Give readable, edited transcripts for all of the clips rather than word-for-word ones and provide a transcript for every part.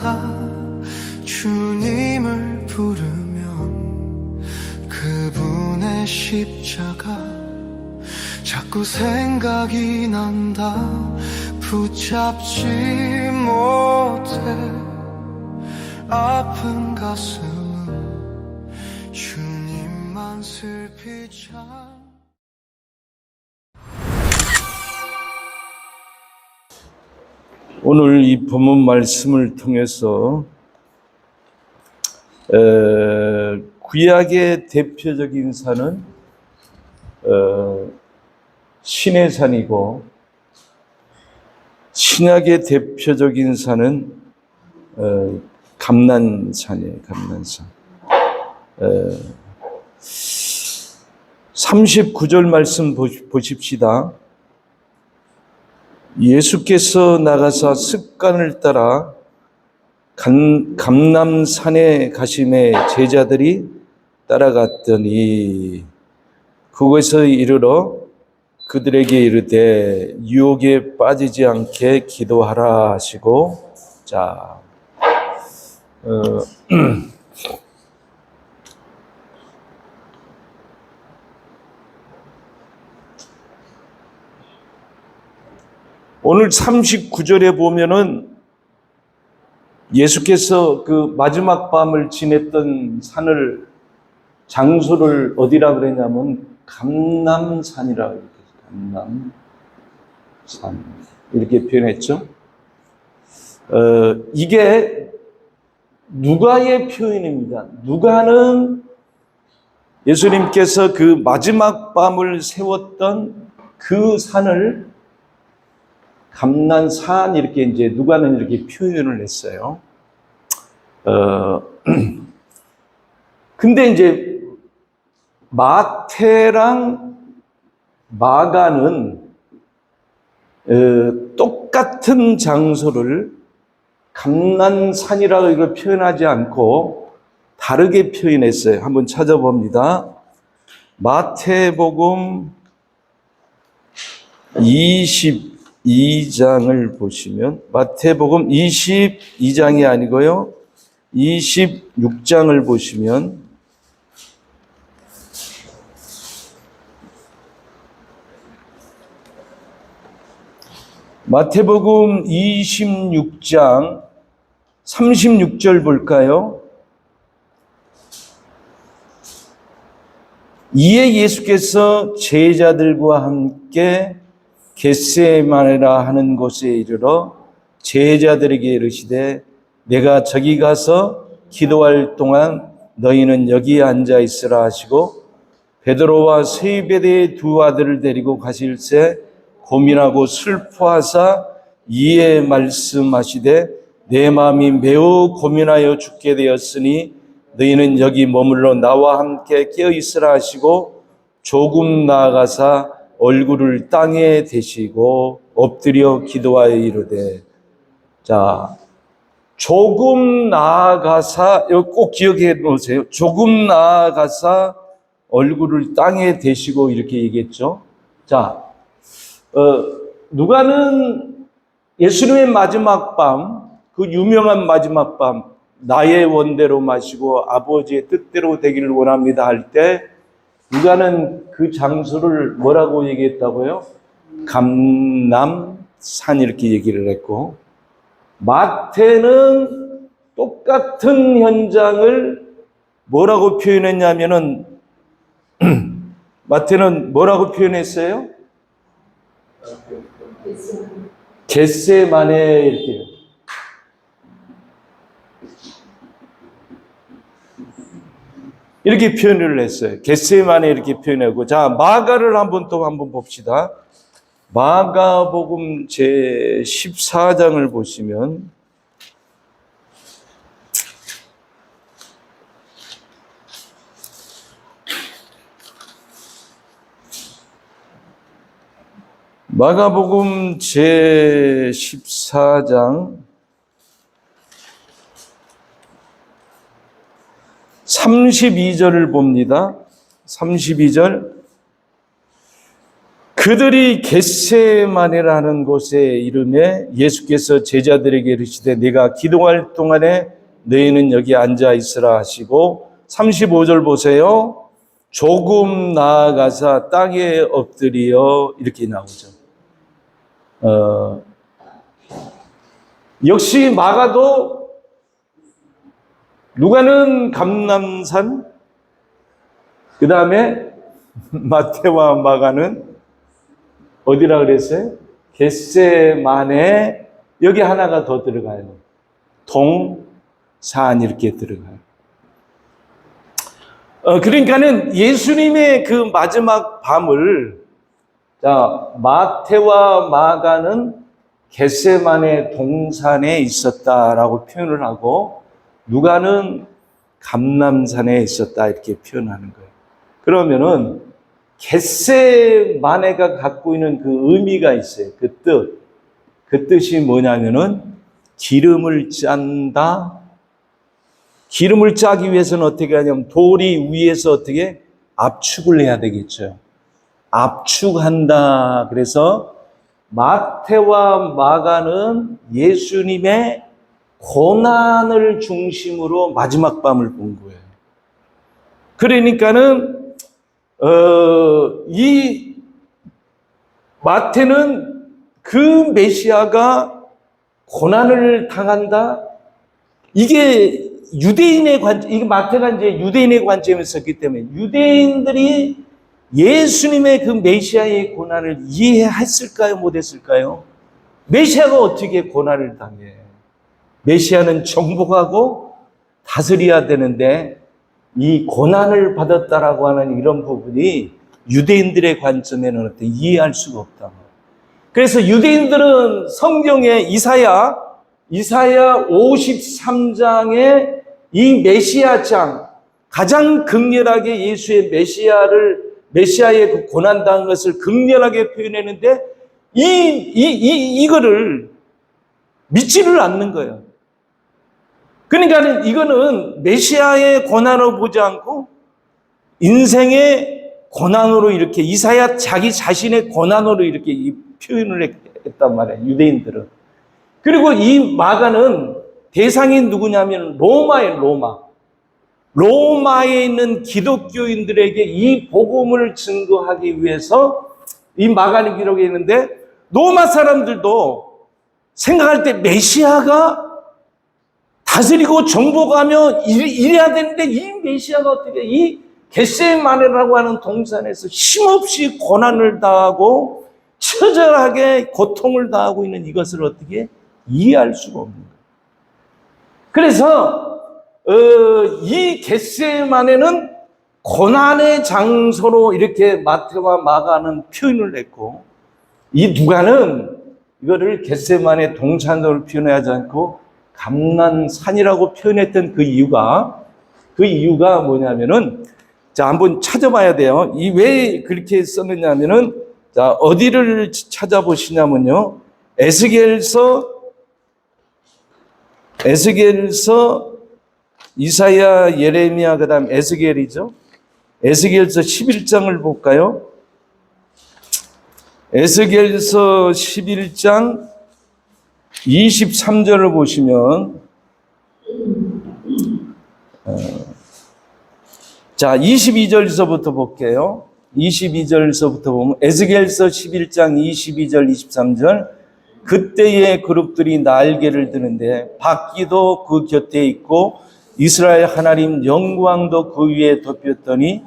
나가 주님을 부르면 그분의 십자가 자꾸 생각이 난다. 붙잡지 못해 아픈 가슴은 주님만 슬피 참. 오늘 이 본문 말씀을 통해서 구약의 대표적인 산은 신의 산이고, 신약의 대표적인 산은 감난산이에요. 감난산. 39절 말씀 보십시다. 예수께서 나가사 습관을 따라 감람산에 가심에 제자들이 따라갔더니 그곳에서 이르러 그들에게 이르되 유혹에 빠지지 않게 기도하라 하시고. 자, 오늘 39절에 보면은 예수께서 그 마지막 밤을 지냈던 장소를 어디라 그랬냐면 감람산이라고 했어요. 감람산. 이렇게 표현했죠. 이게 누가의 표현입니다. 누가는 예수님께서 그 마지막 밤을 세웠던 그 산을 감난산 이렇게 이제 누가는 이렇게 표현을 했어요. 근데 이제 마태랑 마가는 똑같은 장소를 감난산이라고 이걸 표현하지 않고 다르게 표현했어요. 한번 찾아봅니다. 마태복음 22장을 보시면, 마태복음 22장이 아니고요 26장을 보시면 마태복음 26장 36절 볼까요? 이에 예수께서 제자들과 함께 겟세마네라 하는 곳에 이르러 제자들에게 이르시되 내가 저기 가서 기도할 동안 너희는 여기 앉아 있으라 하시고 베드로와 세베대의 두 아들을 데리고 가실새 고민하고 슬퍼하사 이에 말씀하시되 내 마음이 매우 고민하여 죽게 되었으니 너희는 여기 머물러 나와 함께 깨어 있으라 하시고 조금 나아가사 얼굴을 땅에 대시고 엎드려 기도하여 이르되. 자, 조금 나아가사, 이거 꼭 기억해 놓으세요. 조금 나아가사 얼굴을 땅에 대시고 이렇게 얘기했죠. 자, 누가는 예수님의 마지막 밤, 그 유명한 마지막 밤, 나의 원대로 마시고 아버지의 뜻대로 되기를 원합니다 할 때 누가는 그 장소를 뭐라고 얘기했다고요? 감람산 이렇게 얘기를 했고, 마태는 똑같은 현장을 뭐라고 표현했냐면은 마태는 뭐라고 표현했어요? 겟세마네 이렇게. 이렇게 표현을 했어요. 겟세마네 이렇게 표현하고. 자, 마가를 한번 봅시다. 마가복음 제 14장을 보시면 마가복음 제 14장 32절을 봅니다. 32절. 그들이 겟세마네라는 곳에 이름에 예수께서 제자들에게 이르시되 내가 기도할 동안에 너희는 여기 앉아 있으라 하시고 35절 보세요. 조금 나아가사 땅에 엎드려 이렇게 나오죠. 역시 마가도 누가는 감람산, 그 다음에 마태와 마가는 어디라 그랬어요? 겟세마네. 여기 하나가 더 들어가요. 동산 이렇게 들어가요. 그러니까는 예수님의 그 마지막 밤을 마태와 마가는 겟세마네 동산에 있었다라고 표현을 하고 누가는 감람산에 있었다 이렇게 표현하는 거예요. 그러면은 겟세마네가 갖고 있는 그 의미가 있어요. 그 뜻. 그 뜻이 뭐냐면은 기름을 짠다. 기름을 짜기 위해서는 어떻게 하냐면 돌이 위에서 어떻게 압축을 해야 되겠죠. 압축한다. 그래서 마태와 마가는 예수님의 고난을 중심으로 마지막 밤을 본 거예요. 그러니까는 이 마태는 그 메시아가 고난을 당한다. 이게 유대인의 관점, 이게 마태가 이제 유대인의 관점에서 썼기 때문에 유대인들이 예수님의 그 메시아의 고난을 이해했을까요? 못했을까요? 메시아가 어떻게 고난을 당해? 메시아는 정복하고 다스려야 되는데 이 고난을 받았다라고 하는 이런 부분이 유대인들의 관점에는 어떻게 이해할 수가 없다. 그래서 유대인들은 성경에 이사야 53장에 이 메시아장, 가장 극렬하게 예수의 메시아의 그 고난당한 것을 극렬하게 표현했는데 이거를 믿지를 않는 거예요. 그러니까 이거는 메시아의 고난으로 보지 않고 인생의 고난으로 이렇게 이사야 자기 자신의 고난으로 이렇게 이 표현을 했단 말이에요. 유대인들은. 그리고 이 마가는 대상이 누구냐면 로마예요. 로마에 있는 기독교인들에게 이 복음을 증거하기 위해서 이 마가는 기록에 있는데 로마 사람들도 생각할 때 메시아가 다스리고 정복하며 이래야 되는데 이 메시아가 어떻게 이 겟세마네라고 하는 동산에서 힘없이 고난을 당하고 처절하게 고통을 당하고 있는 이것을 어떻게 이해할 수가 없는 거예요. 그래서 이 겟세마네는 고난의 장소로 이렇게 마태와 마가는 표현을 했고 이 누가는 이거를 겟세마네 동산으로 표현하지 않고 감람산이라고 표현했던 그 이유가 뭐냐면은 자 한번 찾아봐야 돼요. 이 왜 그렇게 썼느냐면은 자 어디를 찾아보시냐면요. 에스겔서 이사야, 예레미야, 그 다음 에스겔이죠. 에스겔서 11장을 볼까요? 에스겔서 11장 23절을 보시면 자 22절서부터 볼게요. 22절서부터 보면 에스겔서 11장 22절 23절 그때의 그룹들이 날개를 드는데 바퀴도 그 곁에 있고 이스라엘 하나님 영광도 그 위에 덮였더니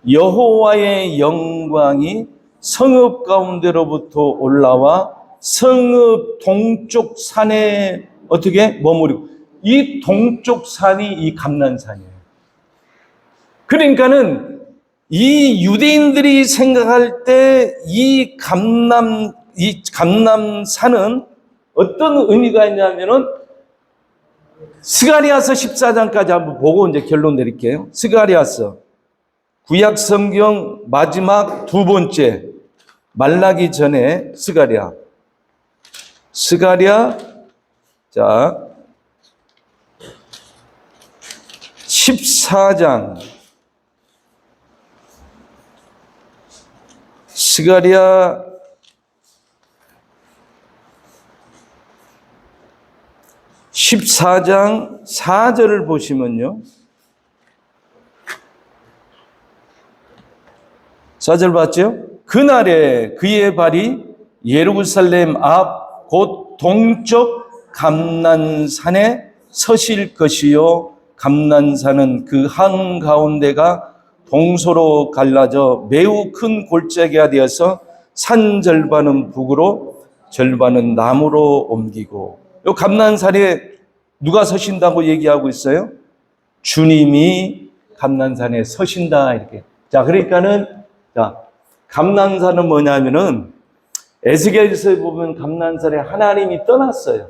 여호와의 영광이 성읍 가운데로부터 올라와 성읍 동쪽 산에 어떻게 머무르고 이 동쪽 산이 이 감람산이에요. 그러니까는 이 유대인들이 생각할 때 이 감람산은 어떤 의미가 있냐면은 스가랴서 14장까지 한번 보고 이제 결론 내릴게요. 스가랴서 구약 성경 마지막 두 번째 말라기 전에 스가랴 자 14장 스가랴 14장 4절을 보시면요. 4절 봤죠? 그날에 그의 발이 예루살렘 앞 곧 동쪽 감난산에 서실 것이요 감난산은 그 한가운데가 동서로 갈라져 매우 큰 골짜기가 되어서 산 절반은 북으로 절반은 남으로 옮기고, 이 감난산에 누가 서신다고 얘기하고 있어요? 주님이 감난산에 서신다 이렇게. 자, 그러니까는 감난산은 뭐냐면은 에스겔서에 보면 감난산에 하나님이 떠났어요.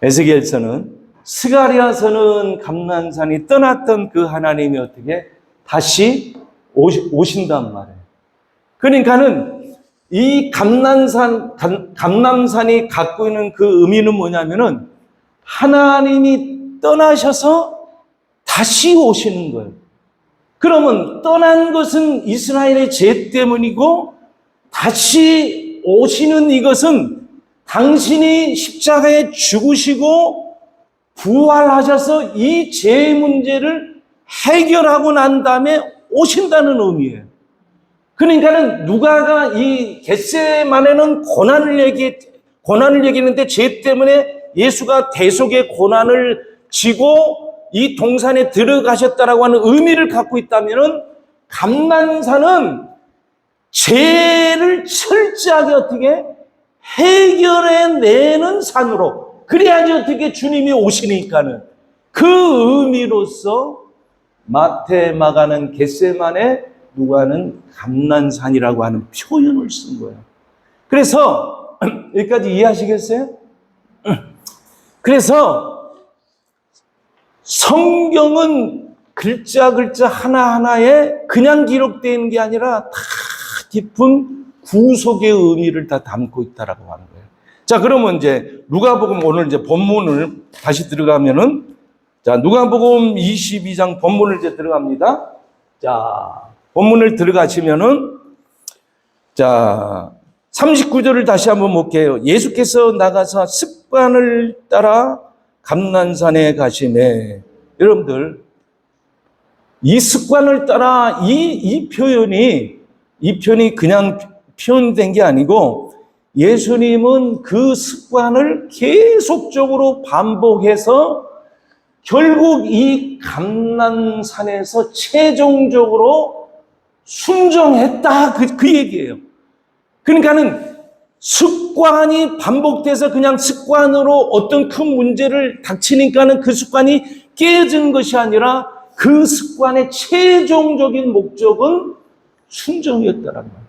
에스겔서는. 스가랴서는 감난산이 떠났던 그 하나님이 어떻게 다시 오신단 말이에요. 그러니까는 이 감난산이 갖고 있는 그 의미는 뭐냐면은 하나님이 떠나셔서 다시 오시는 거예요. 그러면 떠난 것은 이스라엘의 죄 때문이고 다시 오시는 이것은 당신이 십자가에 죽으시고 부활하셔서 이 죄 문제를 해결하고 난 다음에 오신다는 의미예요. 그러니까는 누가가 이 겟세마네는 고난을 얘기했는데 죄 때문에 예수가 대속의 고난을 지고 이 동산에 들어가셨다라고 하는 의미를 갖고 있다면은 감난산은 죄를 철저하게 어떻게 해결해내는 산으로, 그래야지 어떻게 주님이 오시니까는 그 의미로서 마태, 마가는 겟세마네, 누가는 감난산이라고 하는 표현을 쓴 거예요. 그래서 여기까지 이해하시겠어요? 그래서 성경은 글자 하나하나에 그냥 기록되어 있는 게 아니라 다 깊은 구속의 의미를 다 담고 있다라고 하는 거예요. 자, 그러면 이제 누가복음 오늘 이제 본문을 다시 들어가면은, 자, 누가복음 22장 본문을 이제 들어갑니다. 자, 본문을 들어가시면은, 자, 39절을 다시 한번 볼게요. 예수께서 나가서 습관을 따라 감난산에 가시매. 여러분들, 이 습관을 따라 이 표현이 그냥 표현된 게 아니고 예수님은 그 습관을 계속적으로 반복해서 결국 이 감난산에서 최종적으로 순종했다 그 얘기예요. 그러니까는 습관이 반복돼서 그냥 습관으로 어떤 큰 문제를 닥치니까는 그 습관이 깨진 것이 아니라 그 습관의 최종적인 목적은 순종이었다는 거예요.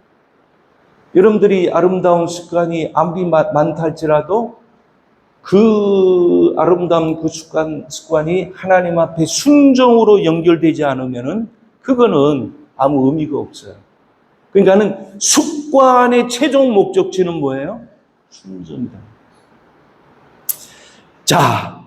여러분들이 아름다운 습관이 아무리 많다 할지라도 그 아름다운 그 습관이 하나님 앞에 순종으로 연결되지 않으면은 그거는 아무 의미가 없어요. 그러니까는 습관의 최종 목적지는 뭐예요? 순종이다. 자,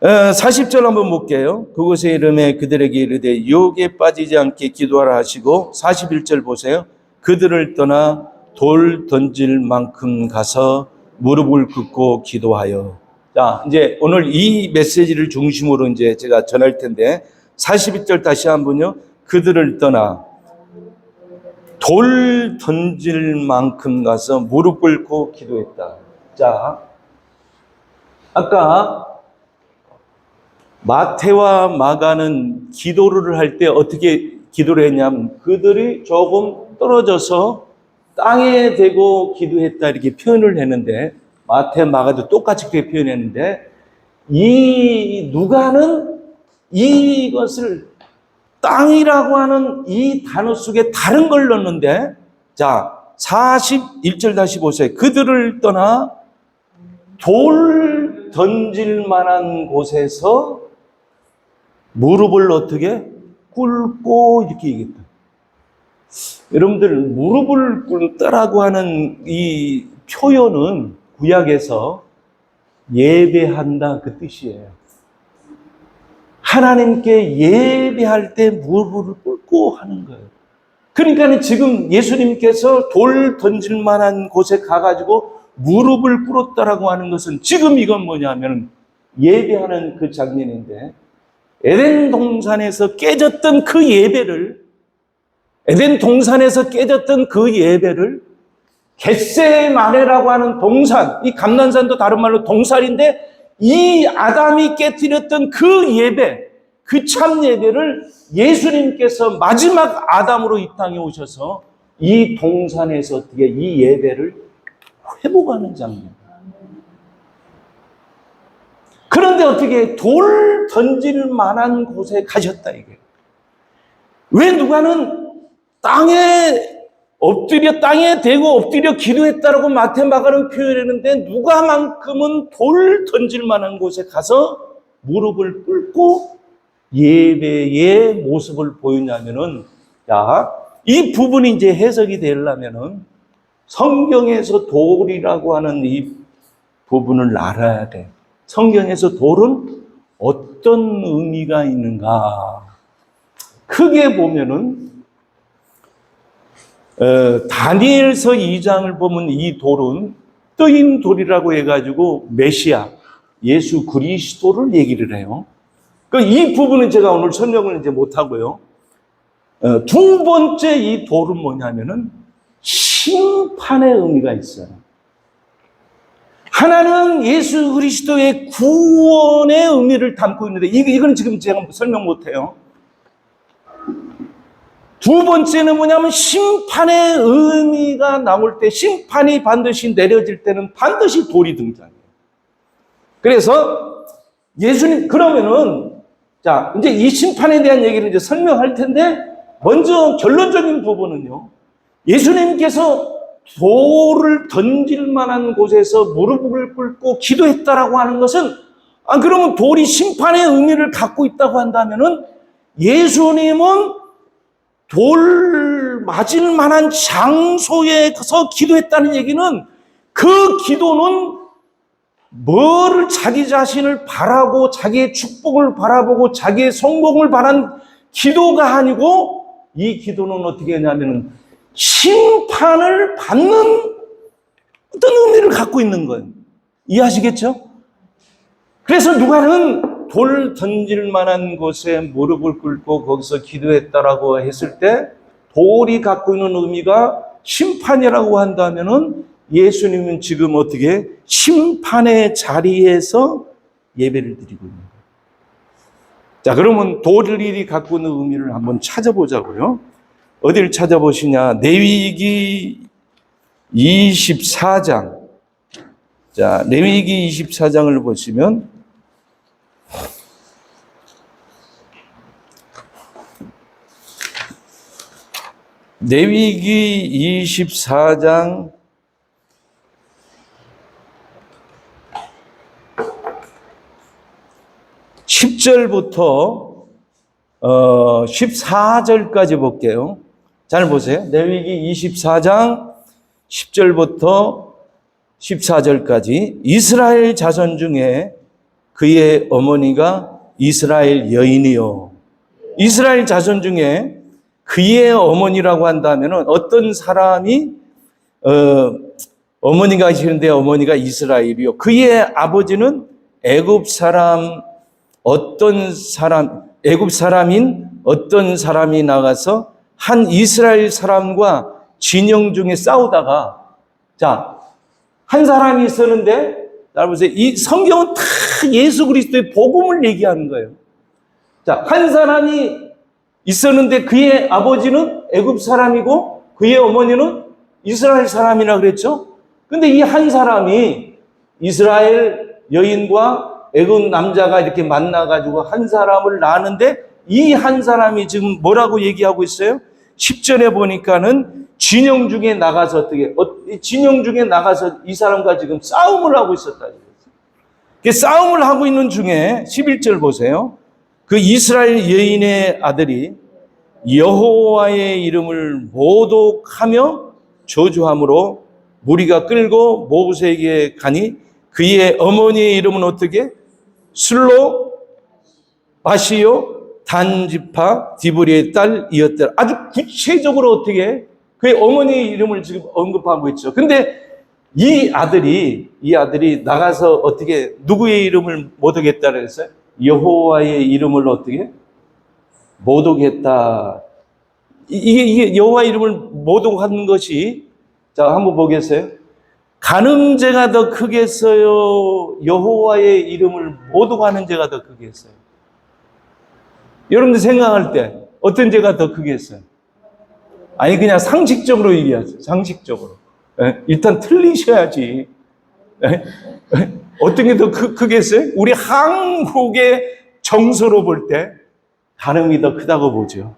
40절 한번 볼게요. 그곳에 이름에 그들에게 이르되 유혹에 빠지지 않게 기도하라 하시고, 41절 보세요. 그들을 떠나 돌 던질 만큼 가서 무릎을 꿇고 기도하여. 자, 이제 오늘 이 메시지를 중심으로 이제 제가 전할 텐데, 42절 다시 한번요. 그들을 떠나 돌 던질 만큼 가서 무릎 꿇고 기도했다. 자, 아까 마태와 마가는 기도를 할 때 어떻게 기도를 했냐면 그들이 조금 떨어져서 땅에 대고 기도했다 이렇게 표현을 했는데, 마태, 마가도 똑같이 그렇게 표현했는데, 이 누가는 이것을 땅이라고 하는 이 단어 속에 다른 걸 넣었는데, 자, 41절 다시 보세요. 그들을 떠나 돌 던질 만한 곳에서 무릎을 어떻게 꿇고 이렇게 얘기했다. 여러분들, 무릎을 꿇다라고 하는 이 표현은 구약에서 예배한다 그 뜻이에요. 하나님께 예배할 때 무릎을 꿇고 하는 거예요. 그러니까 지금 예수님께서 돌 던질 만한 곳에 가가지고 무릎을 꿇었다라고 하는 것은 지금 이건 뭐냐면 예배하는 그 장면인데, 에덴 동산에서 깨졌던 그 예배를, 에덴 동산에서 깨졌던 그 예배를 겟세마네라고 하는 동산, 이 감난산도 다른 말로 동산인데, 이 아담이 깨뜨렸던 그 예배, 그 참 예배를 예수님께서 마지막 아담으로 이 땅에 오셔서 이 동산에서 어떻게 이 예배를 회복하는 장면. 그런데 어떻게 돌 던질 만한 곳에 가셨다, 이게. 왜 누가는 땅에 대고 엎드려 기도했다라고 마태 마가는 표현했는데, 누가만큼은 돌 던질 만한 곳에 가서 무릎을 꿇고 예배의 모습을 보였냐면은, 자, 이 부분이 이제 해석이 되려면은 성경에서 돌이라고 하는 이 부분을 알아야 돼. 성경에서 돌은 어떤 의미가 있는가? 크게 보면은 다니엘서 2장을 보면 이 돌은 뜨인 돌이라고 해가지고 메시아, 예수 그리스도를 얘기를 해요. 이 부분은 제가 오늘 설명을 이제 못하고요. 두 번째 이 돌은 뭐냐면은 심판의 의미가 있어요. 하나는 예수 그리스도의 구원의 의미를 담고 있는데, 이건 지금 제가 설명 못해요. 두 번째는 뭐냐면 심판의 의미가 나올 때, 심판이 반드시 내려질 때는 반드시 돌이 등장해요. 그래서 예수님, 그러면은, 자, 이제 이 심판에 대한 얘기를 이제 설명할 텐데, 먼저 결론적인 부분은요, 예수님께서 돌을 던질 만한 곳에서 무릎을 꿇고 기도했다라고 하는 것은, 그러면 돌이 심판의 의미를 갖고 있다고 한다면은, 예수님은 돌 맞을 만한 장소에서 기도했다는 얘기는, 그 기도는 뭐를 자기 자신을 바라고 자기의 축복을 바라보고 자기의 성공을 바란 기도가 아니고, 이 기도는 어떻게 하냐면 심판을 받는 어떤 의미를 갖고 있는 거예요. 이해하시겠죠? 그래서 누가는 돌 던질 만한 곳에 무릎을 꿇고 거기서 기도했다라고 했을 때, 돌이 갖고 있는 의미가 심판이라고 한다면은 예수님은 지금 어떻게 심판의 자리에서 예배를 드리고 있는 거예요. 자, 그러면 돌이 갖고 있는 의미를 한번 찾아보자고요. 어디를 찾아보시냐? 레위기 24장. 자, 레위기 24장을 보시면 레위기 24장 10절부터 14절까지 볼게요. 잘 보세요. 레위기 24장 10절부터 14절까지. 이스라엘 자손 중에 그의 어머니가 이스라엘 여인이요. 이스라엘 자손 중에 그의 어머니라고 한다면 어떤 사람이 어머니가 계시는데 어머니가 이스라엘이요. 그의 아버지는 애굽 사람인 어떤 사람이 나가서 한 이스라엘 사람과 진영 중에 싸우다가, 자, 한 사람이 있었는데, 잘 보세요. 이 성경은 다 예수 그리스도의 복음을 얘기하는 거예요. 자, 한 사람이 있었는데 그의 아버지는 애굽 사람이고 그의 어머니는 이스라엘 사람이라 그랬죠. 근데 이 한 사람이 이스라엘 여인과 애굽 남자가 이렇게 만나가지고 한 사람을 낳았는데, 이 한 사람이 지금 뭐라고 얘기하고 있어요? 10절에 보니까는 진영 중에 나가서 진영 중에 나가서 이 사람과 지금 싸움을 하고 있었다. 싸움을 하고 있는 중에 11절 보세요. 그 이스라엘 여인의 아들이 여호와의 이름을 모독하며 저주함으로 무리가 끌고 모세에게 가니, 그의 어머니의 이름은 어떻게? 슬로 바시요 단지파 디브리의 딸 이었더라. 아주 구체적으로 어떻게 그의 어머니 이름을 지금 언급하고 있죠. 근데 이 아들이 나가서 어떻게 누구의 이름을 모독했다 그랬어요? 여호와의 이름을 어떻게 모독했다. 이게 여호와 이름을 모독하는 것이, 자 한번 보겠어요. 간음죄가 더 크겠어요? 여호와의 이름을 모독하는 죄가 더 크겠어요? 여러분들 생각할 때 어떤 죄가 더 크겠어요? 아니 그냥 상식적으로 얘기하죠. 상식적으로. 일단 틀리셔야지. 어떤 게 더 크겠어요? 우리 한국의 정서로 볼 때 간음이 더 크다고 보죠.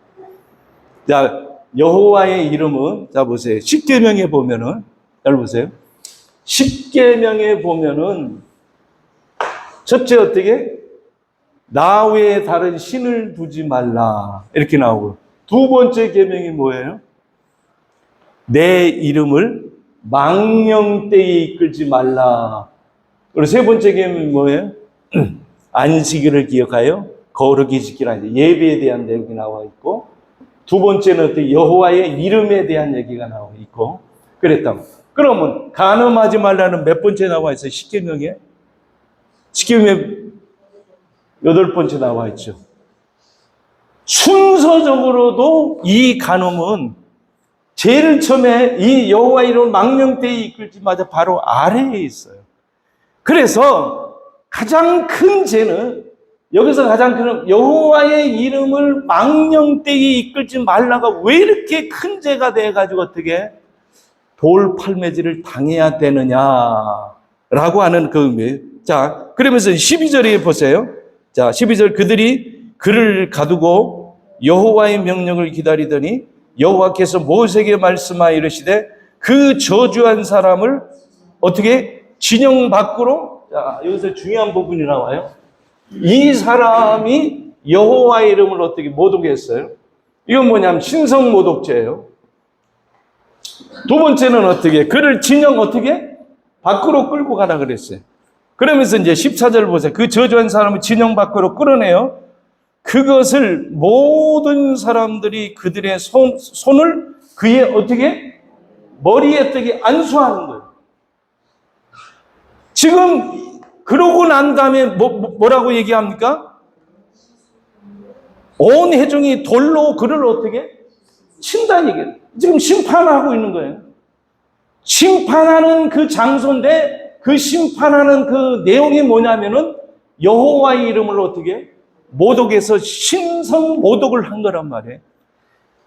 자, 여호와의 이름은, 자 보세요. 십계명에 보면은, 잘 보세요. 십계명에 보면은 첫째 어떻게? 나 외에 다른 신을 두지 말라 이렇게 나오고, 두 번째 계명이 뭐예요? 내 이름을 망령되이 이끌지 말라. 그리고 세 번째 계명이 뭐예요? 안식일을 기억하여 거룩히 지키라. 예배에 대한 내용이 나와 있고, 두 번째는 어떻게? 여호와의 이름에 대한 얘기가 나와 있고 그랬다. 그러면 간음하지 말라는 몇 번째 나와 있어요? 십계명에? 십계명에 8번째 나와 있죠. 순서적으로도 이 간음은 제일 처음에 이 여호와 이름을 망령되이 이끌지 마자 바로 아래에 있어요. 그래서 가장 큰 죄는, 여기서 가장 큰 여호와의 이름을 망령되이 이끌지 말라가 왜 이렇게 큰 죄가 돼가지고 어떻게 돌팔매질을 당해야 되느냐라고 하는 그 의미예요. 자, 그러면서 12절에 보세요. 자, 12절, 그들이 그를 가두고 여호와의 명령을 기다리더니 여호와께서 모세에게 말씀하여 이르시되 그 저주한 사람을 어떻게 진영 밖으로, 자, 여기서 중요한 부분이 나와요. 이 사람이 여호와의 이름을 어떻게 모독했어요? 이건 뭐냐면 신성 모독죄예요. 두 번째는 어떻게? 그를 진영 어떻게? 밖으로 끌고 가라 그랬어요. 그러면서 이제 14절 보세요. 그 저주한 사람을 진영 밖으로 끌어내요. 그것을 모든 사람들이 그들의 손을 그의 어떻게? 머리에 어떻게 안수하는 거예요. 지금 그러고 난 다음에 뭐라고 얘기합니까? 온 회중이 돌로 그를 어떻게? 친다는 얘기예요. 지금 심판하고 있는 거예요. 심판하는 그 장소인데 그 심판하는 그 내용이 뭐냐면은 여호와의 이름을 어떻게? 모독해서 신성 모독을 한 거란 말이에요.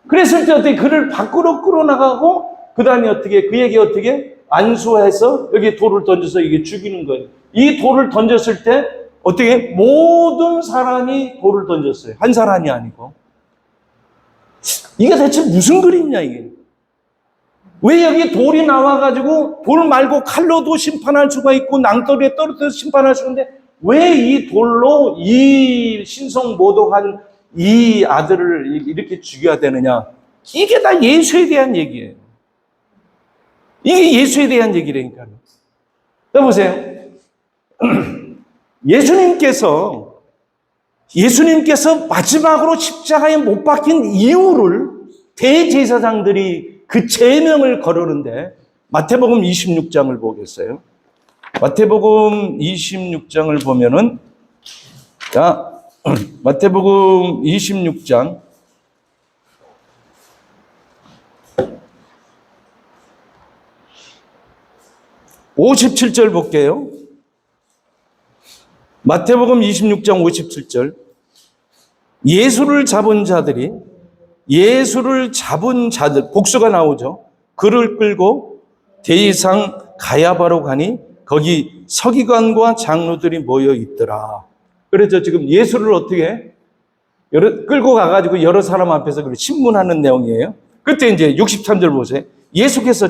그랬을 때 어떻게? 그를 밖으로 끌어나가고 그 다음에 어떻게? 그에게 어떻게? 안수해서 여기 돌을 던져서 이게 죽이는 거예요. 이 돌을 던졌을 때 어떻게? 모든 사람이 돌을 던졌어요. 한 사람이 아니고. 이게 대체 무슨 그림이냐 이게. 왜 여기 돌이 나와가지고 돌 말고 칼로도 심판할 수가 있고 낭떠러리에 떨어져서 심판할 수 있는데 왜 이 돌로 이 신성 모독한 이 아들을 이렇게 죽여야 되느냐. 이게 다 예수에 대한 얘기예요. 이게 예수에 대한 얘기라니까요. 여보세요. 예수님께서 마지막으로 십자가에 못 박힌 이유를 대제사장들이 그 제명을 거르는데, 마태복음 26장을 보겠어요. 마태복음 26장을 보면은, 자, 마태복음 26장 57절 볼게요. 마태복음 26장 57절. 예수를 잡은 자들, 복수가 나오죠. 그를 끌고 대제사장 가야바로 가니 거기 서기관과 장로들이 모여 있더라. 그래서 지금 예수를 어떻게 끌고 가가지고 여러 사람 앞에서 신문하는 내용이에요. 그때 이제 63절 보세요. 예수께서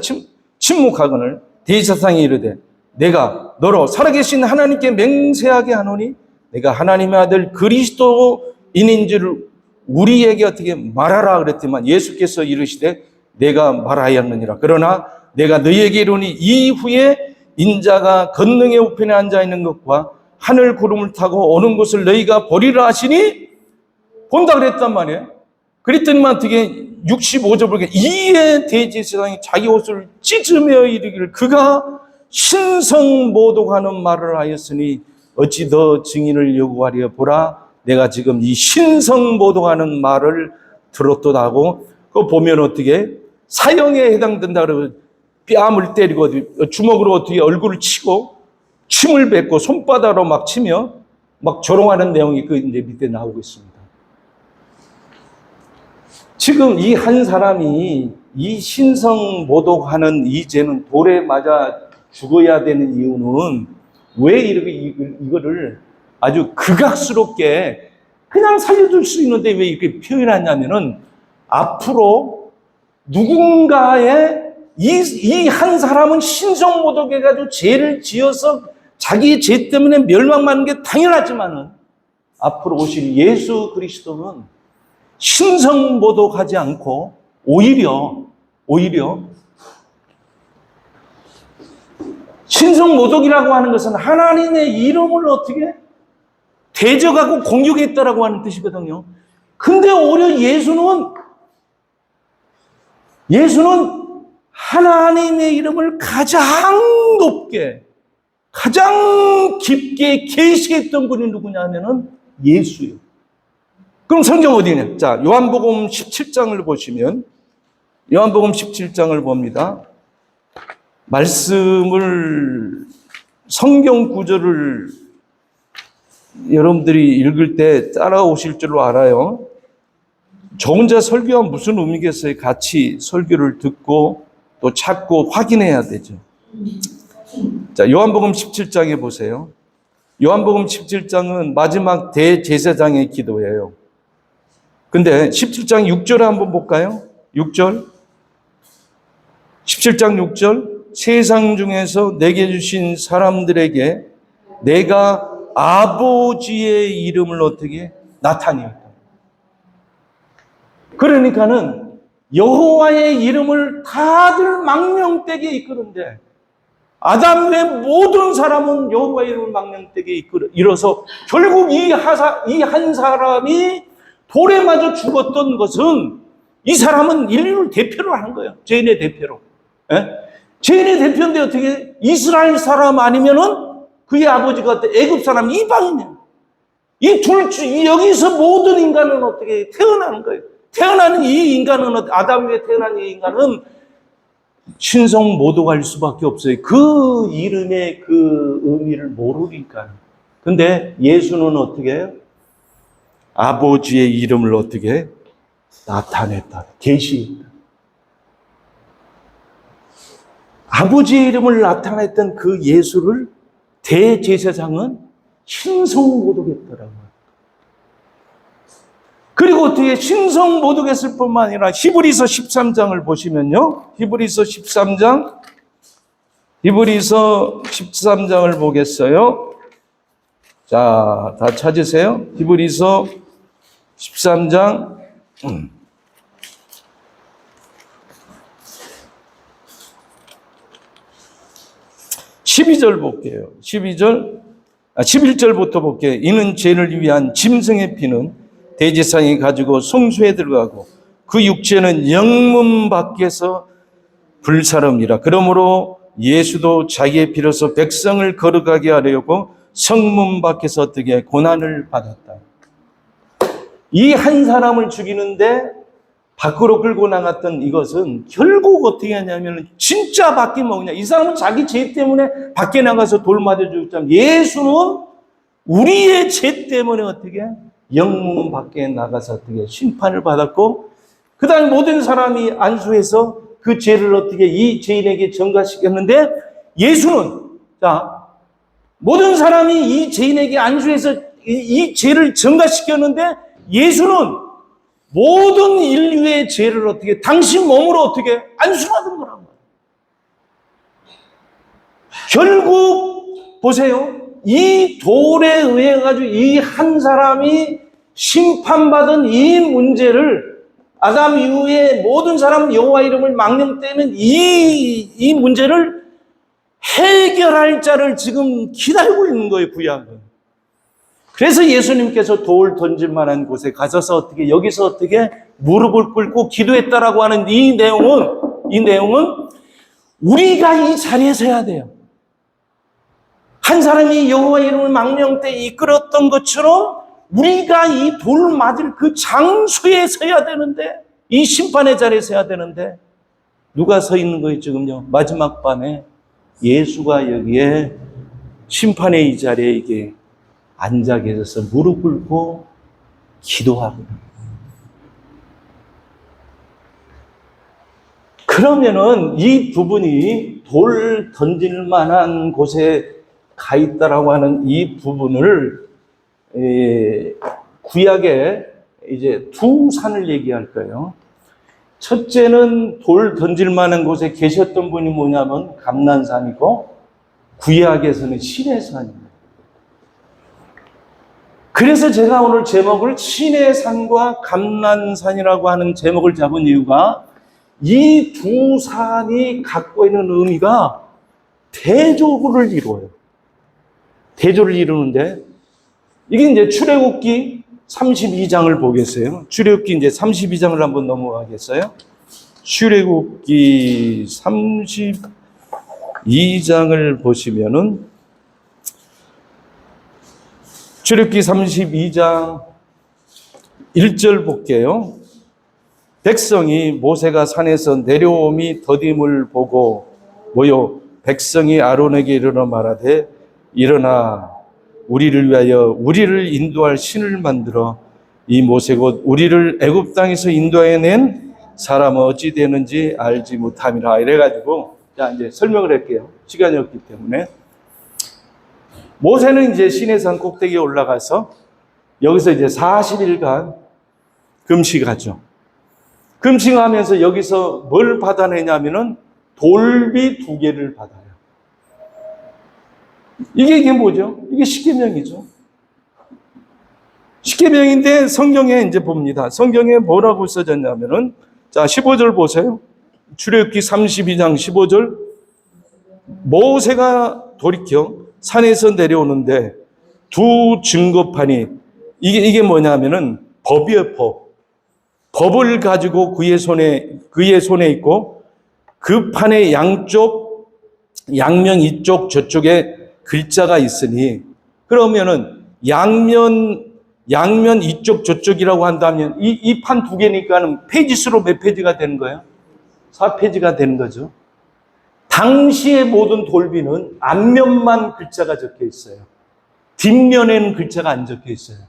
침묵하거늘 대제사장이 이르되 내가 너로 살아계신 하나님께 맹세하게 하노니 내가 하나님의 아들 그리스도인인 줄 우리에게 어떻게 말하라 그랬더만 예수께서 이르시되 내가 말하였느니라. 그러나 내가 너희에게 이르니 이후에 인자가 권능의 우편에 앉아 있는 것과 하늘 구름을 타고 오는 곳을 너희가 보리라 하시니 본다 그랬단 말이에요. 그랬더니만 어떻게 65절 보게 이에 대제사장이 자기 옷을 찢으며 이르기를 그가 신성모독하는 말을 하였으니 어찌 더 증인을 요구하려 보라 내가 지금 이 신성모독하는 말을 들었도다 하고 그거 보면 어떻게 사형에 해당된다 그러고 뺨을 때리고 주먹으로 어떻게 얼굴을 치고 침을 뱉고 손바닥으로 막 치며 막 조롱하는 내용이 그 이제 밑에 나오고 있습니다. 지금 이 한 사람이 이 신성모독하는 이 죄는 돌에 맞아 죽어야 되는 이유는 왜 이렇게 이거를 아주 극악스럽게 그냥 살려줄 수 있는데 왜 이렇게 표현하냐면은 앞으로 누군가의 이 한 사람은 신성모독해가지고 죄를 지어서 자기 죄 때문에 멸망받는 게 당연하지만은 앞으로 오실 예수 그리스도는 신성모독하지 않고 오히려 신성모독이라고 하는 것은 하나님의 이름을 어떻게 대적하고 공격했다라고 하는 뜻이거든요. 근데 오히려 예수는 하나님의 이름을 가장 높게 가장 깊게 계시했던 분이 누구냐 하면은 예수예요. 그럼 성경 어디냐? 자, 요한복음 17장을 보시면 요한복음 17장을 봅니다. 말씀을 성경 구절을 여러분들이 읽을 때 따라오실 줄로 알아요. 저 혼자 설교하면 무슨 의미겠어요? 같이 설교를 듣고 또 찾고 확인해야 되죠. 자, 요한복음 17장에 보세요. 요한복음 17장은 마지막 대제사장의 기도예요. 근데 17장 6절에 한번 볼까요? 6절. 17장 6절. 세상 중에서 내게 주신 사람들에게 내가 아버지의 이름을 어떻게 나타내었다. 그러니까는 여호와의 이름을 다들 망명되게 이끄는데 아담 외 모든 사람은 여호와의 이름을 망명되게 이뤄서 결국 이 한 사람이 돌에 맞아 죽었던 것은 이 사람은 인류를 대표로 하는 거예요. 죄인의 대표로. 예? 죄인의 대표인데 어떻게 이스라엘 사람 아니면은 그의 아버지가 애굽 사람 이방인이에요. 여기서 모든 인간은 어떻게 태어나는 거예요. 태어나는 이 인간은 아담 위에 태어난 이 인간은 신성 모독할 수밖에 없어요. 그 이름의 그 의미를 모르니까. 근데 예수는 어떻게 해요? 아버지의 이름을 어떻게 나타냈다. 계시했다. 아버지의 이름을 나타냈던 그 예수를 대제사장은 신성모독했더라고요. 그리고 어떻게 신성모독했을 뿐만 아니라 히브리서 13장을 보시면요. 히브리서 13장을 보겠어요. 자, 다 찾으세요. 히브리서 13장 12절 볼게요. 11절부터 볼게요. 이는 죄를 위한 짐승의 피는 대제사장이 가지고 성소에 들어가고 그 육체는 영문 밖에서 불사름이라. 그러므로 예수도 자기의 피로서 백성을 거룩하게 하려고 성문 밖에서 어떻게 고난을 받았다. 이 한 사람을 죽이는데 밖으로 끌고 나갔던 이것은 결국 어떻게 하냐면 진짜 밖에 뭐냐. 이 사람은 자기 죄 때문에 밖에 나가서 돌 맞아 죽었잖아요. 예수는 우리의 죄 때문에 어떻게 영문 밖에 나가서 어떻게 심판을 받았고 그 다음에 모든 사람이 안수해서 그 죄를 어떻게 이 죄인에게 전가시켰는데 예수는 모든 사람이 이 죄인에게 안수해서 이 죄를 전가시켰는데 예수는 모든 인류의 죄를 어떻게 당신 몸으로 어떻게 안수받은 거란 말이에요. 결국 보세요. 이 돌에 의해 가지고 이 한 사람이 심판받은 이 문제를 아담 이후에 모든 사람 여호와 이름을 망령되는 이 문제를 해결할 자를 지금 기다리고 있는 거예요, 구약은. 그래서 예수님께서 돌 던질 만한 곳에 가셔서 여기서 어떻게 무릎을 꿇고 기도했다라고 하는 이 내용은 우리가 이 자리에서 해야 돼요. 한 사람이 여호와 이름을 망령 때 이끌었던 것처럼 우리가 이 돌 맞을 그 장소에 서야 되는데, 이 심판의 자리에 서야 되는데, 누가 서 있는 거예요, 지금요? 마지막 밤에 예수가 여기에 심판의 이 자리에 이게 앉아 계셔서 무릎 꿇고 기도하고. 그러면은 이 부분이 돌 던질 만한 곳에 가 있다라고 하는 이 부분을 구약에 이제 두 산을 얘기할 거예요. 첫째는 돌 던질 만한 곳에 계셨던 분이 뭐냐면 감난산이고, 구약에서는 시내산입니다. 그래서 제가 오늘 제목을 시내산과 감난산이라고 하는 제목을 잡은 이유가, 이 두 산이 갖고 있는 의미가 대조를 이루어요. 대조를 이루는데, 이게 이제 출애굽기 32장을 보겠어요. 출애굽기 이제 32장을 한번 넘어가겠어요. 출애굽기 32장을 보시면은, 출애굽기 32장 1절 볼게요. 백성이 모세가 산에서 내려옴이 더딤을 보고 모여 백성이 아론에게 이르러 말하되, 일어나 우리를 위하여 우리를 인도할 신을 만들어 이 모세 곧 우리를 애굽 땅에서 인도해 낸 사람은 어찌 되는지 알지 못함이라. 이래가지고 자 이제 설명을 할게요. 시간이 없기 때문에. 모세는 이제 시내산 꼭대기에 올라가서 여기서 이제 40일간 금식하죠. 금식하면서 여기서 뭘 받아내냐면은 돌비 2개를 받아요. 이게 뭐죠? 이게 십계명이죠. 십계명인데 성경에 이제 봅니다. 성경에 뭐라고 써졌냐면은, 자 15절 보세요. 출애굽기 32장 15절. 모세가 돌이켜 산에서 내려오는데 두 증거판이, 이게 뭐냐면은 법이에요, 법. 법을 가지고 그의 손에 있고, 그 판의 양면 이쪽 저쪽에 글자가 있으니, 그러면은 양면 이쪽 저쪽이라고 한다면 이 판 2개니까는 페이지수로 몇 페이지가 되는 거예요? 4페이지가 되는 거죠. 당시의 모든 돌비는 앞면만 글자가 적혀 있어요. 뒷면에는 글자가 안 적혀 있어요.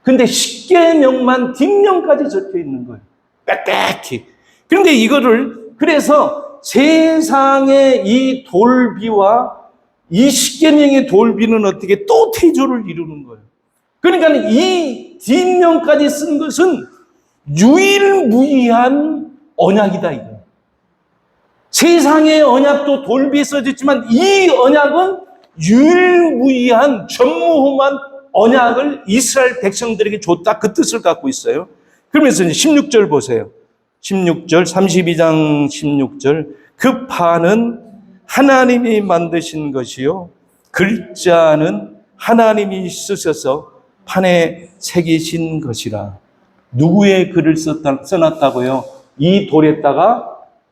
근데 십계명만 뒷면까지 적혀 있는 거예요. 빽빽히. 그런데 그래서 세상의 이 돌비와 이 십계명의 돌비는 어떻게 또 태조를 이루는 거예요. 그러니까 이 뒷면까지 쓴 것은 유일무이한 언약이다, 이거. 세상의 언약도 돌비에 써졌지만 이 언약은 유일무이한 전무후무한 언약을 이스라엘 백성들에게 줬다, 그 뜻을 갖고 있어요. 그러면서 이제 16절 보세요. 16절, 32장 16절. 그 판은 하나님이 만드신 것이요, 글자는 하나님이 쓰셔서 판에 새기신 것이라. 누구의 글을 써놨다고요? 이 돌에다가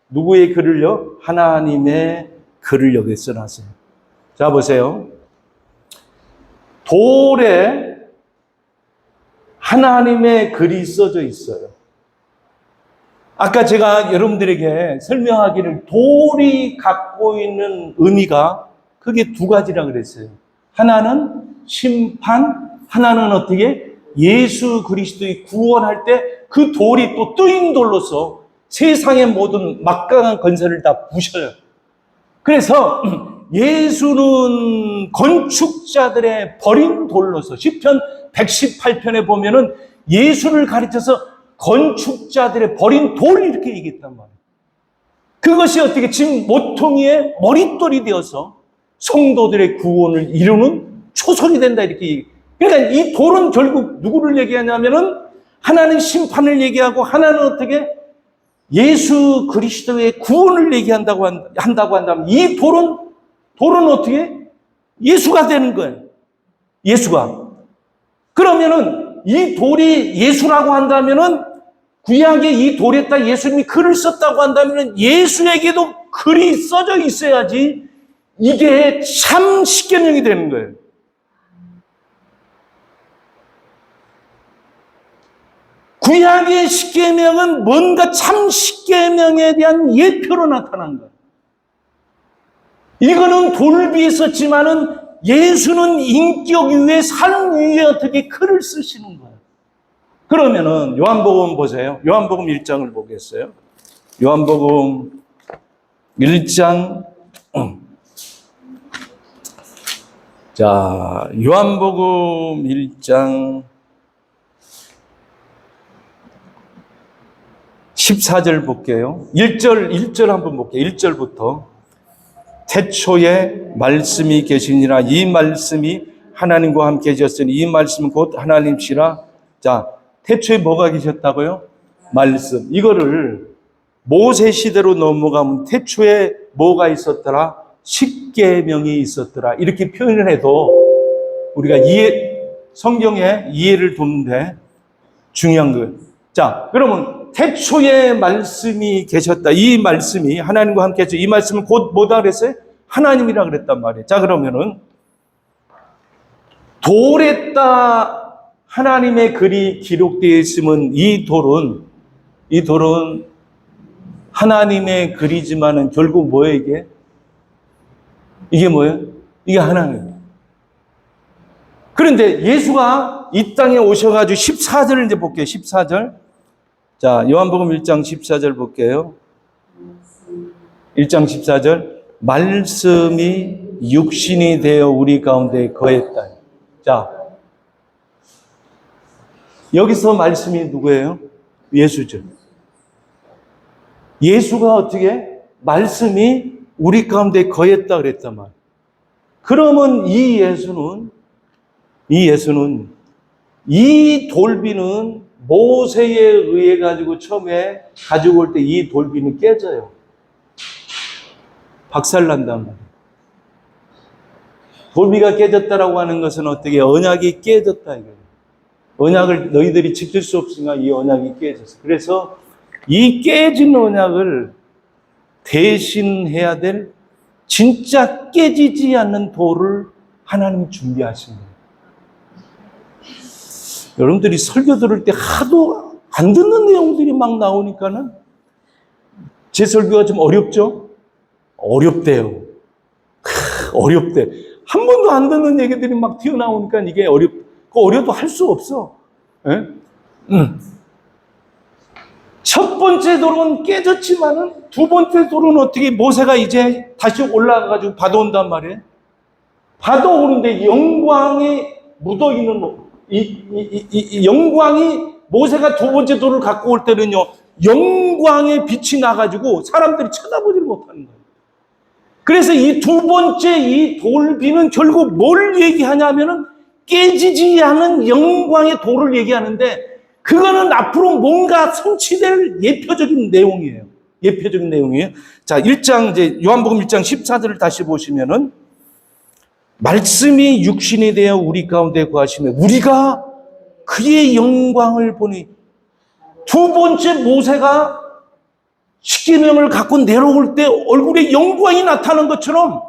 누구의 글을요? 하나님의 글을 여기 써놨어요. 자 보세요. 돌에 하나님의 글이 써져 있어요. 아까 제가 여러분들에게 설명하기를 돌이 갖고 있는 의미가 크게 2가지라 그랬어요. 하나는 심판, 하나는 어떻게? 예수 그리스도의 구원할 때 그 돌이 또 뜨인 돌로서 세상의 모든 막강한 건설을 다 부셔요. 그래서 예수는 건축자들의 버린 돌로서, 시편 118편에 보면은 예수를 가르쳐서 건축자들의 버린 돌, 이렇게 얘기했단 말이에요. 그것이 어떻게 지금 모퉁이의 머릿돌이 되어서 성도들의 구원을 이루는 초석이 된다, 이렇게 얘기해요. 그러니까 이 돌은 결국 누구를 얘기하냐면은, 하나는 심판을 얘기하고 하나는 어떻게? 예수 그리스도의 구원을 얘기한다고 한다면, 이 돌은 어떻게? 예수가 되는 거예요. 예수가. 그러면은 이 돌이 예수라고 한다면은 구약에 이 돌에다 예수님이 글을 썼다고 한다면은 예수에게도 글이 써져 있어야지 이게 참 십계명이 되는 거예요. 구약의 십계명은 뭔가 참 십계명에 대한 예표로 나타난 거예요. 이거는 돌 위에 썼지만은 예수는 인격 위에 삶 위에 어떻게 글을 쓰시는 거예요. 그러면은 요한복음 보세요. 요한복음 1장을 보겠어요. 요한복음 1장 자, 요한복음 1장 14절 볼게요. 1절 한번 볼게요. 1절부터. 태초에 말씀이 계시니라. 이 말씀이 하나님과 함께 계셨으니 이 말씀은 곧 하나님이시라. 자, 태초에 뭐가 계셨다고요? 말씀. 이거를 모세 시대로 넘어가면 태초에 뭐가 있었더라? 십계명이 있었더라. 이렇게 표현을 해도 우리가 성경에 이해를 돕는데 중요한 거예요. 자, 그러면 태초에 말씀이 계셨다. 이 말씀이 하나님과 함께 했죠. 이 말씀은 곧 뭐다 그랬어요? 하나님이라 그랬단 말이에요. 자, 그러면은 돌에다 하나님의 글이 기록되어 있으면 이 돌은 하나님의 글이지만은 결국 뭐예요, 이게? 이게 뭐예요? 이게 하나님. 그런데 예수가 이 땅에 오셔가지고 14절을 이제 볼게요. 14절. 자, 요한복음 1장 14절 볼게요. 1장 14절. 말씀이 육신이 되어 우리 가운데 거했다. 자, 여기서 말씀이 누구예요? 예수죠. 예수가 어떻게? 말씀이 우리 가운데 거했다 그랬단 말이에요. 그러면 이 예수는 이 돌비는 모세에 의해 가지고 처음에 가지고 올 때 이 돌비는 깨져요. 박살난단 말이에요. 돌비가 깨졌다라고 하는 것은 어떻게 언약이 깨졌다 이거예요. 언약을 너희들이 지킬 수 없으니까 이 언약이 깨졌어. 그래서 이 깨진 언약을 대신해야 될 진짜 깨지지 않는 돌을 하나님이 준비하신 거예요. 여러분들이 설교 들을 때 하도 안 듣는 내용들이 막 나오니까는 제 설교가 좀 어렵죠? 어렵대요. 어렵대. 한 번도 안 듣는 얘기들이 막 튀어나오니까 이게 어려도 할 수 없어. 예? 첫 번째 돌은 깨졌지만은 두 번째 돌은 어떻게 모세가 이제 다시 올라가가지고 받아온단 말이에요. 받아오는데 영광이 묻어있는 이 영광이 모세가 두 번째 돌을 갖고 올 때는요, 영광의 빛이 나가지고 사람들이 쳐다보지를 못하는 거예요. 그래서 이 두 번째 이 돌비는 결국 뭘 얘기하냐면은 깨지지 않은 영광의 돌을 얘기하는데 그거는 앞으로 뭔가 성취될 예표적인 내용이에요. 예표적인 내용이에요. 자, 1장 이제 요한복음 1장 14절을 다시 보시면은 말씀이 육신이 되어 우리 가운데 거하시며 우리가 그의 영광을 보니 두 번째 모세가 십계명을 갖고 내려올 때 얼굴에 영광이 나타난 것처럼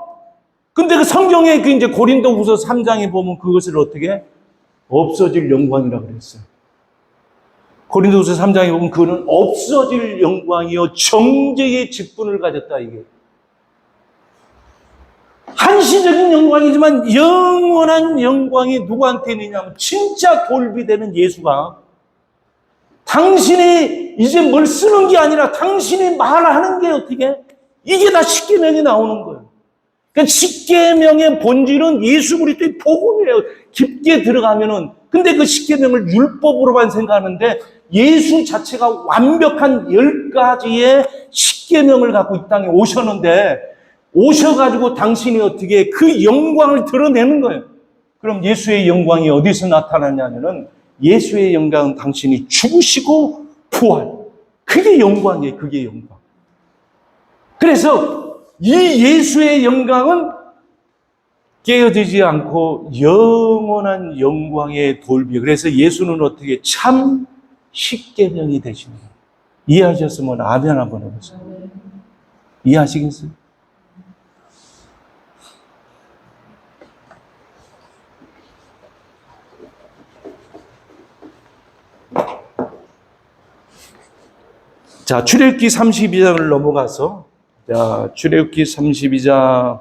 근데 그 성경에 그 이제 고린도후서 3장에 보면 그것을 어떻게 없어질 영광이라고 그랬어요. 고린도후서 3장에 보면 그거는 없어질 영광이요 정죄의 직분을 가졌다 이게. 한시적인 영광이지만 영원한 영광이 누구한테 있느냐면 진짜 돌비되는 예수가 당신이 이제 뭘 쓰는 게 아니라 당신이 말하는 게 어떻게 이게 다 십계명이 나오는 거예요. 그러니까 십계명의 본질은 예수 그리스도의 복음이에요. 깊게 들어가면은 근데 그 십계명을 율법으로만 생각하는데 예수 자체가 완벽한 10가지의 십계명을 갖고 이 땅에 오셨는데 오셔가지고 당신이 어떻게 그 영광을 드러내는 거예요. 그럼 예수의 영광이 어디서 나타나냐면은 예수의 영광은 당신이 죽으시고 부활. 그게 영광이에요. 그게 영광. 그래서 이 예수의 영광은 깨어지지 않고 영원한 영광의 돌비. 그래서 예수는 어떻게 참 십계명이 되십니다. 이해하셨으면 아멘 한번 해보세요. 이해하시겠어요? 자, 출애굽기 32장을 넘어가서, 자, 출애굽기 32장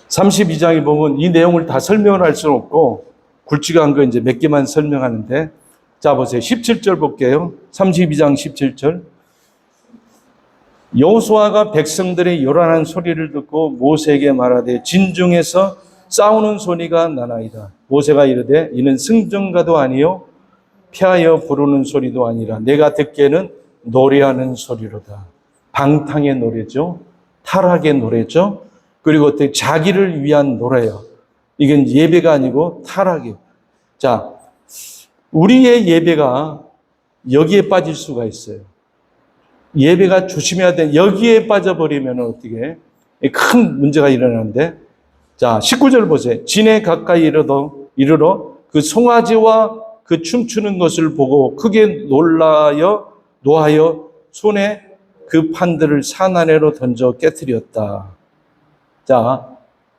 32장에 보면 이 내용을 다 설명을 할 수는 없고 굵직한 거 이제 몇 개만 설명하는데, 자 보세요. 17절 볼게요. 32장 17절. 여호수아가 백성들의 요란한 소리를 듣고 모세에게 말하되 진중에서 싸우는 소리가 나나이다. 모세가 이르되 이는 승전가도 아니요 피하여 부르는 소리도 아니라 내가 듣기에는 노래하는 소리로다. 방탕의 노래죠. 타락의 노래죠. 그리고 어떻게 자기를 위한 노래예요. 이건 예배가 아니고 타락이에요. 자, 우리의 예배가 여기에 빠질 수가 있어요. 예배가 조심해야 돼. 여기에 빠져버리면 어떻게 큰 문제가 일어나는데, 자 19절 보세요. 진에 가까이 이르러 그 송아지와 그 춤추는 것을 보고 크게 노하여 손에 그 판들을 산 아래로 던져 깨뜨렸다. 자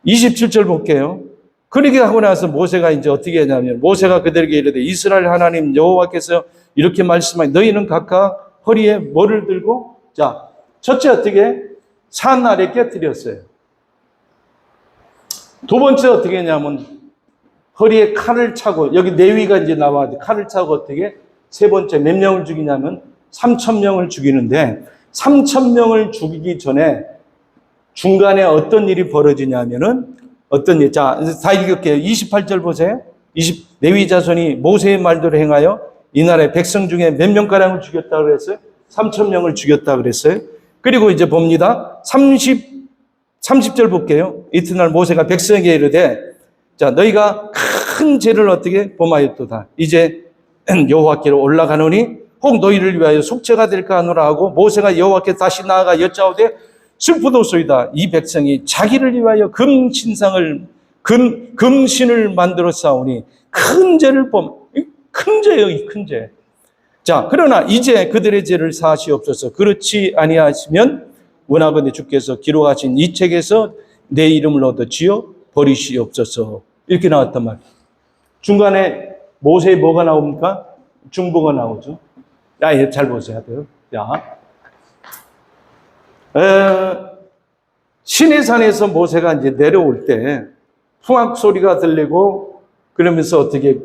27절 볼게요. 그렇게 하고 나서 모세가 이제 어떻게 하냐면, 모세가 그들에게 이르되 이스라엘 하나님 여호와께서 이렇게 말씀하니 너희는 각각 허리에 뭐를 들고, 자 첫째 어떻게 산 아래 깨뜨렸어요. 두 번째 어떻게 했냐면 허리에 칼을 차고, 여기 레위가 이제 나와야 돼. 칼을 차고 어떻게, 세 번째 몇 명을 죽이냐면 3,000명을 죽이는데, 3,000명을 죽이기 전에 중간에 어떤 일이 벌어지냐면은, 어떤 일, 자, 다 읽을게요. 28절 보세요. 레위 자손이 모세의 말대로 행하여 이 나라의 백성 중에 몇 명가량을 죽였다 그랬어요? 3,000명을 죽였다 그랬어요. 그리고 이제 봅니다. 30절 볼게요. 이튿날 모세가 백성에게 이르되, 자, 너희가 큰 죄를 어떻게 범하였도다. 이제 여호와께로 올라가노니 혹 너희를 위하여 속죄가 될까 하노라 하고, 모세가 여호와께 다시 나아가 여짜오되 슬프도소이다. 이 백성이 자기를 위하여 금신을 만들어 싸우니 큰 죄를 큰 죄예요, 이 큰 죄. 자, 그러나 이제 그들의 죄를 사하시옵소서. 그렇지 아니하시면 원하건대 주께서 기록하신 이 책에서 내 이름을 얻어 지어 버리시옵소서. 이렇게 나왔단 말이에요. 중간에 모세의 뭐가 나옵니까? 중보가 나오죠. 잘 보셔야 돼요. 자, 시내산에서 모세가 이제 내려올 때 풍악 소리가 들리고, 그러면서 어떻게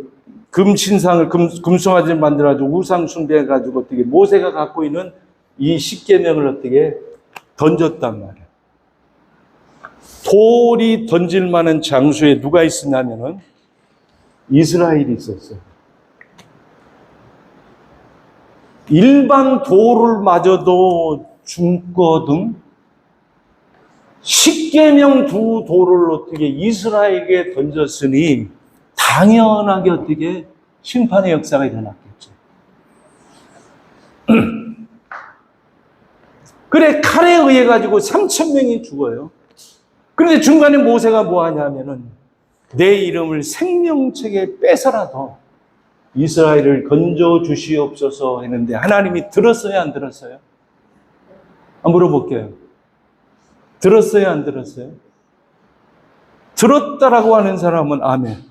금신상을 금송아지를 만들어가지고 우상 숭배해가지고 어떻게 모세가 갖고 있는 이 십계명을 어떻게 던졌단 말이에요. 돌이 던질 만한 장소에 누가 있었냐면은 이스라엘이 있었어요. 일반 돌을 마저도 죽거든. 십계명 두 돌을 어떻게 이스라엘에게 던졌으니 당연하게 어떻게 심판의 역사가 일어났겠죠. 그래, 칼에 의해 가지고 3,000명이 죽어요. 그런데 중간에 모세가 뭐 하냐면은 내 이름을 생명책에 빼서라도 이스라엘을 건져 주시옵소서 했는데, 하나님이 들었어요, 안 들었어요? 한번 물어볼게요. 들었어요, 안 들었어요? 들었다라고 하는 사람은 아멘.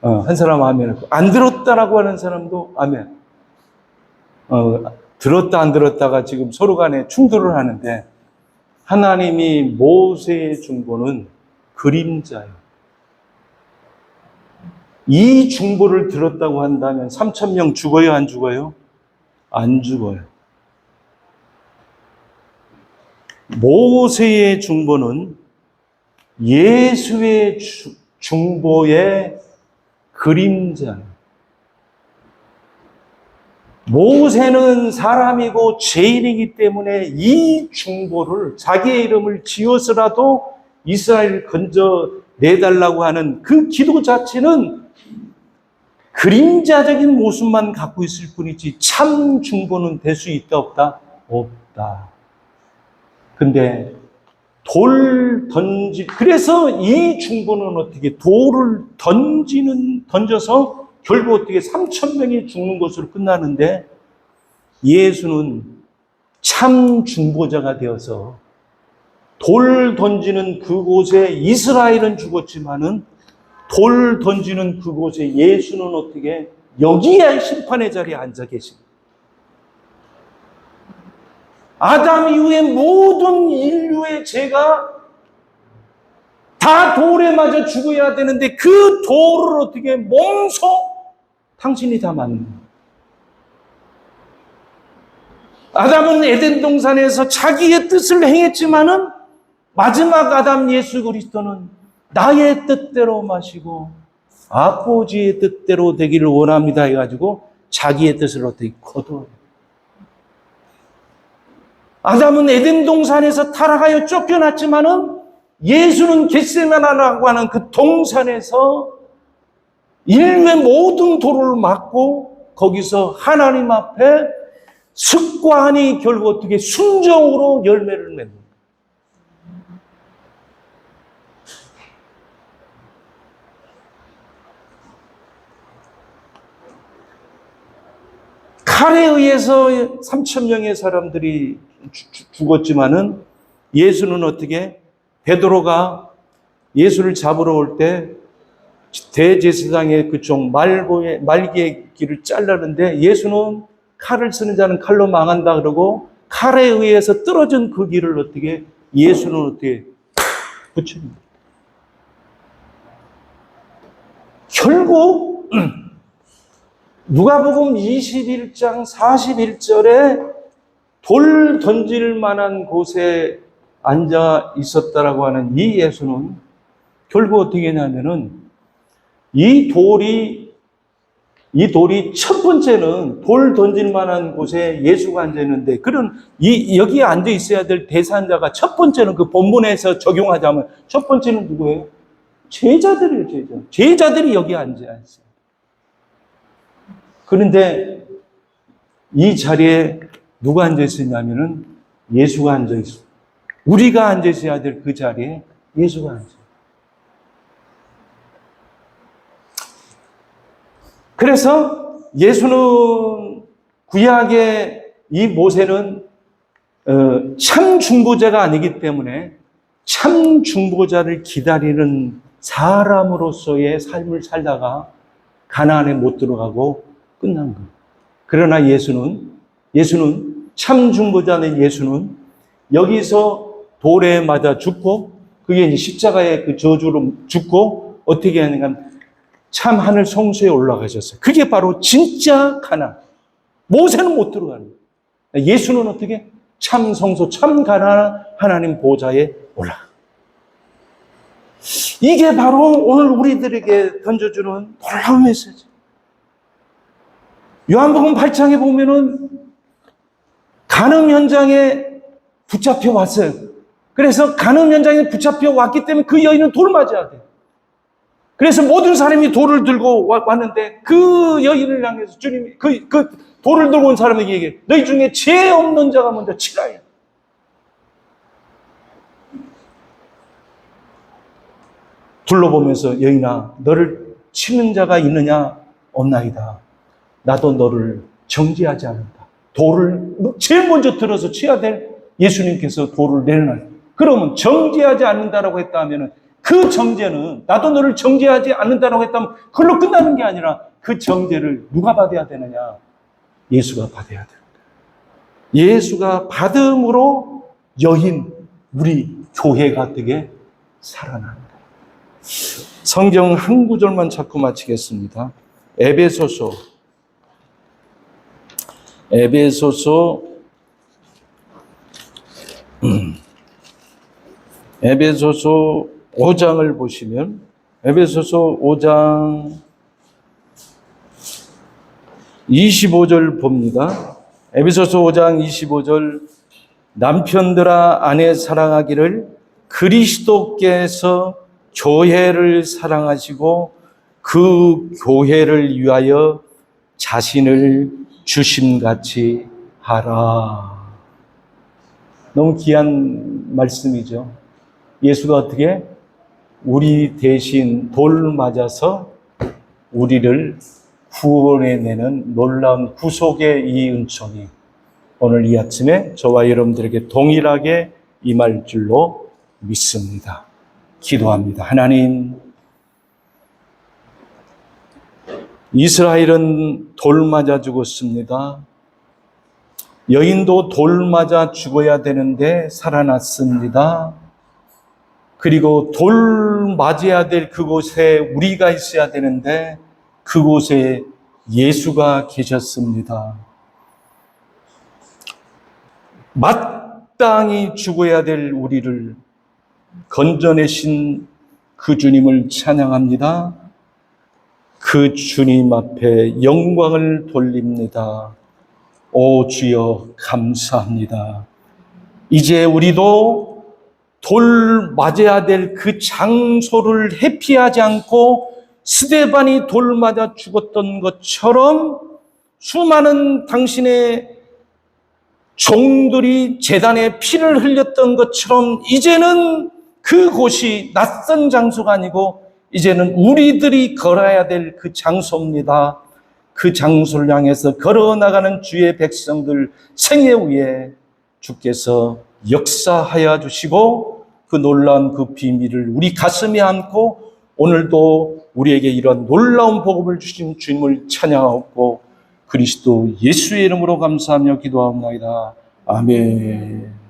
한 사람 아멘. 안 들었다라고 하는 사람도 아멘. 들었다 안 들었다가 지금 서로 간에 충돌을 하는데, 하나님이 모세의 중보는 그림자예요. 이 중보를 들었다고 한다면 3,000명 죽어요, 안 죽어요? 안 죽어요. 모세의 중보는 예수의 중보의 그림자예요. 모세는 사람이고 죄인이기 때문에 이 중보를 자기의 이름을 지어서라도 이스라엘을 건져 내달라고 하는 그 기도 자체는 그림자적인 모습만 갖고 있을 뿐이지 참 중보는 될 수 있다 없다? 없다. 근데 그래서 이 중보는 어떻게 돌을 던져서 결국 어떻게 3,000명이 죽는 것으로 끝나는데 예수는 참 중보자가 되어서 돌 던지는 그곳에 이스라엘은 죽었지만은 돌 던지는 그곳에 예수는 어떻게 여기에 심판의 자리에 앉아 계십니다. 아담 이후에 모든 인류의 죄가 다 돌에 맞아 죽어야 되는데 그 돌을 어떻게 몸소 당신이 다 맞는 거예요. 아담은 에덴 동산에서 자기의 뜻을 행했지만은 마지막 아담 예수 그리스도는 나의 뜻대로 마시고 아버지의 뜻대로 되기를 원합니다 해가지고 자기의 뜻을 어떻게 거둬요. 아담은 에덴 동산에서 타락하여 쫓겨났지만은 예수는 겟세마네라고 하는 그 동산에서 인류의 모든 도를 막고 거기서 하나님 앞에 습관이 결국 어떻게 순종으로 열매를 맺는 칼에 의해서 3,000명의 사람들이 죽었지만은 예수는 어떻게 베드로가 예수를 잡으러 올 때 대제사장의 그쪽 말기의 길을 잘라는데 예수는 칼을 쓰는 자는 칼로 망한다 그러고 칼에 의해서 떨어진 그 길을 어떻게 예수는 어떻게 붙입니다. 결국 누가복음 21장 41절에 돌 던질 만한 곳에 앉아 있었다라고 하는 이 예수는 결국 어떻게 했냐면은 이 돌이 첫 번째는 돌 던질 만한 곳에 예수가 앉아 있는데 여기에 앉아 있어야 될 대상자가 첫 번째는 그 본문에서 적용하자면 첫 번째는 누구예요? 제자들이에요. 제자들이 여기 앉아 있어요. 그런데 이 자리에 누가 앉아 있었냐면은 예수가 앉아 있어요. 우리가 앉아 있어야 될 그 자리에 예수가 앉아 있어요. 그래서 예수는 구약의 이 모세는 참 중보자가 아니기 때문에 참 중보자를 기다리는 사람으로서의 삶을 살다가 가나안에 못 들어가고 끝난 거예요. 그러나 예수는 참 중보자는 예수는 여기서 돌에 맞아 죽고 그게 이제 십자가의 그 저주로 죽고 어떻게 하는가 참 하늘 성소에 올라가셨어요. 그게 바로 진짜 가나안. 모세는 못 들어가는 거예요. 예수는 어떻게 참 성소, 참 가나안 하나님 보좌에 올라가. 이게 바로 오늘 우리들에게 던져주는 놀라운 메시지. 요한복음 8장에 보면은 간음 현장에 붙잡혀 왔어요. 그래서 간음 현장에 붙잡혀 왔기 때문에 그 여인은 돌 맞아야 돼요. 그래서 모든 사람이 돌을 들고 왔는데 그 여인을 향해서 주님이 그 돌을 들고 온 사람에게 얘기해요. 너희 중에 죄 없는 자가 먼저 치라. 둘러보면서 여인아 너를 치는 자가 있느냐? 없나이다. 나도 너를 정죄하지 않는다. 돌을 제일 먼저 들어서 쳐야 될 예수님께서 돌을 내려놔요. 그러면 정죄하지 않는다라고 했다 하면은 그 정죄는 나도 너를 정죄하지 않는다라고 했다면 그걸로 끝나는 게 아니라 그 정죄를 누가 받아야 되느냐? 예수가 받아야 됩니다. 예수가 받음으로 여인 우리 교회가 어떻게 살아납니다. 성경 한 구절만 찾고 마치겠습니다. 에베소서 5장을 보시면 에베소서 5장 25절 봅니다. 에베소서 5장 25절 남편들아 아내 사랑하기를 그리스도께서 교회를 사랑하시고 그 교회를 위하여 자신을 주심같이 하라. 너무 귀한 말씀이죠. 예수가 어떻게 우리 대신 돌 맞아서 우리를 구원해내는 놀라운 구속의 이 은총이 오늘 이 아침에 저와 여러분들에게 동일하게 임할 줄로 믿습니다. 기도합니다. 하나님, 이스라엘은 돌 맞아 죽었습니다. 여인도 돌 맞아 죽어야 되는데 살아났습니다. 그리고 돌 맞아야 될 그곳에 우리가 있어야 되는데 그곳에 예수가 계셨습니다. 마땅히 죽어야 될 우리를 건져내신 그 주님을 찬양합니다. 그 주님 앞에 영광을 돌립니다. 오 주여 감사합니다. 이제 우리도 돌 맞아야 될 그 장소를 회피하지 않고 스데반이 돌 맞아 죽었던 것처럼 수많은 당신의 종들이 제단에 피를 흘렸던 것처럼 이제는 그곳이 낯선 장소가 아니고 이제는 우리들이 걸어야 될 그 장소입니다. 그 장소를 향해서 걸어나가는 주의 백성들 생애 위에 주께서 역사하여 주시고 그 놀라운 그 비밀을 우리 가슴에 안고 오늘도 우리에게 이런 놀라운 복음을 주신 주님을 찬양하고 그리스도 예수의 이름으로 감사하며 기도하옵나이다. 아멘.